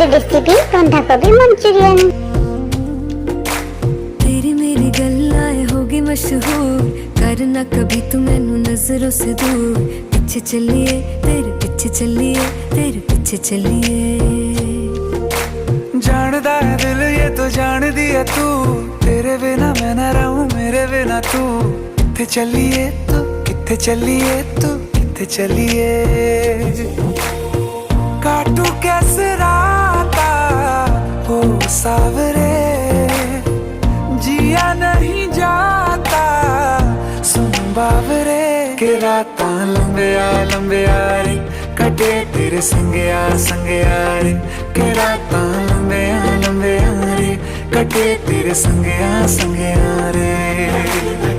Recipe बंधाकोबी Manchurian. तेरी मेरी गल्लाएं होगी मशहूर, करना कभी तू मैनू नजरों से दूर। पीछे चलिए तेरे पीछे चलिए, तेरे पीछे चलिए। जानदा है दिल ये तो जान दिया तू, तेरे बिना मैं ना रहूं मेरे बिना तू। किथे चलिए तू, किथे चलिए तू, किथे चलिए। काटू कैसे राता हो सावरे, जिया नहीं जाता सुन बावरे। के राता लंबिया लंबिया रे, कटे तेरे संगया संगया रे। के राता लंबिया लंबिया रे, कटे तेरे संगया संगया रे।